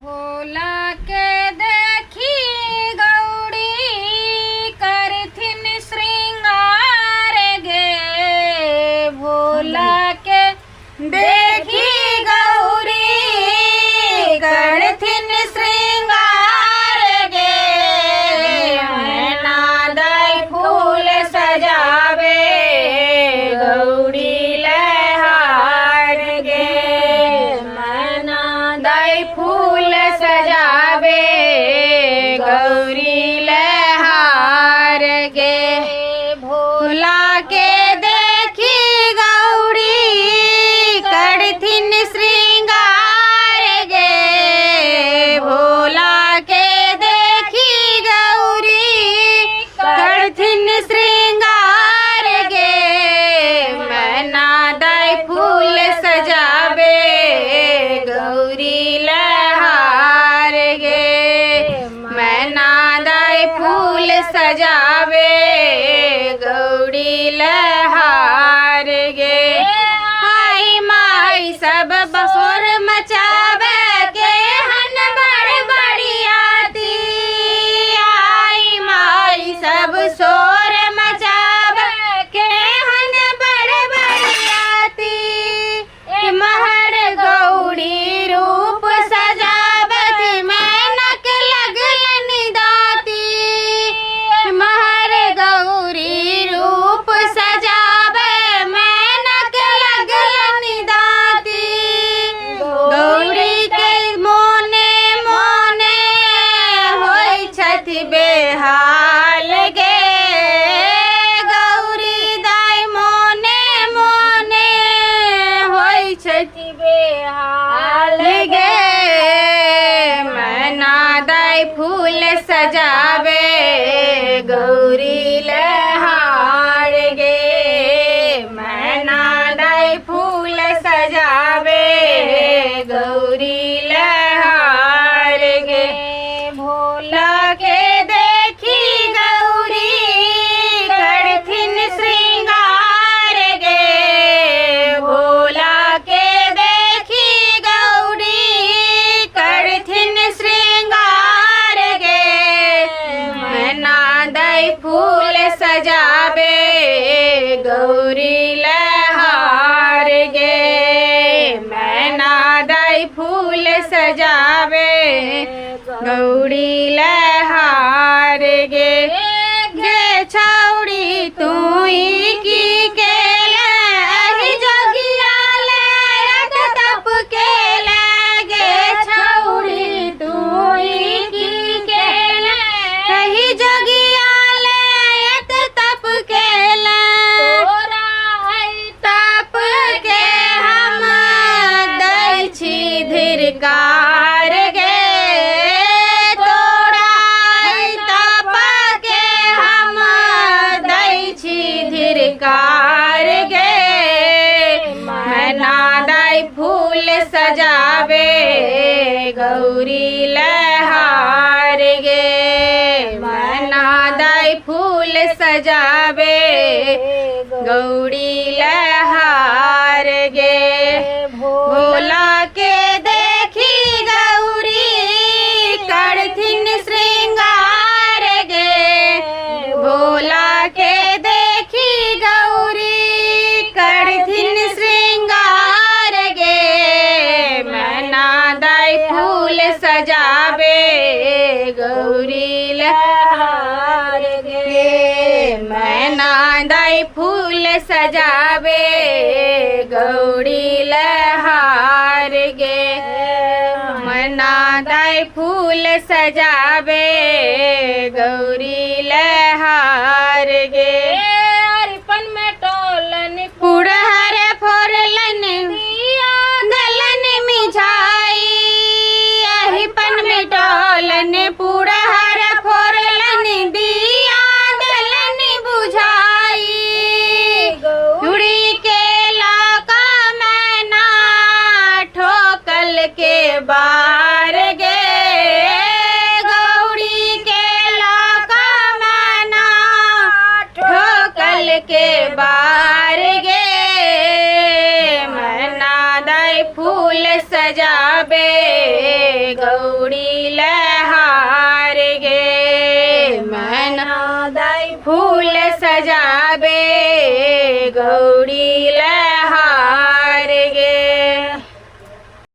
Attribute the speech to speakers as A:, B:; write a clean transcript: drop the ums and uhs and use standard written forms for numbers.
A: भोला के देखी गौरी करथिन श्रृंगार गे। भोला के देखी गौरी करथिन श्रृंगार गे। मैना दई फूल सजावे गौरी लहार गे। मैना दई फूल सजावे गौरी लहार गे। भोला के देखी गौरी करथिन श्रृंगार गे। भोला के देखी गौरी करथिन श्रृंगार गे। मैना दई फूल सजावे गौरी लहार गे। मैना दई फूल सजावे गौरी लहार गे। आई माई सब बसोर मचावे के हन बड़ बड़ियाती। आई माई सब शोर मचावे के हन बड़ बड़ियाती। महर गौरी रूप सजावत मैनक लगलन दाती। महर गौरी रूप सजावे मैनक लगलन दाती। गौरी के मोने मोने होई छथि बेहाल गे। गौरी दाई मोने मोने होई छथि बेहाल गे। मैना दई फूल सजावे गौरी लहार गे। मैना दई फूल सजावे गौरी लहार गे। भोला के देखी गौरी करथिन श्रृंगार गे। भोला के देखी गौरी करथिन श्रृंगार गे। मैना दई फूल सजावे गौरी लहार गे। मैना दई फूल सजावे गौरी लहार गे। गे छौड़ी तुई की केले अहि जोगिया ले एक तप केले। गे छौड़ी तुई की केले अहि जोगिया ले एक तप केले। तोरा तप के हम दै छी धिरकार गे। तोरा तप के हम दै छी धिरकार गे। मैना दई फूल सजावे गौरी लहार गे। मैना दई फूल सजावे गौरी लहार गे। भोला के देखी गौरी करथिन श्रृंगार गे। भोला के देखी गौरी करथिन श्रृंगार गे। मैना दई फूल सजावे गौरी लहार गे। मैना दई फूल सजावे गौरी लहार गे। मैना दई फूल सजावे गौरी लहार गे। अरिपन में टोलन पुरहर फोरलन दलन मिझाई। अरिपन में टोलन पुरहर फोरलन दिया दलन बुझाई। गौरी के लाका मैना ठोकल के बार गे। गौरी के लाका मैना ठोकल के बार गे। मैना दई फूल सजावे गौ फूल सजाबे गौरी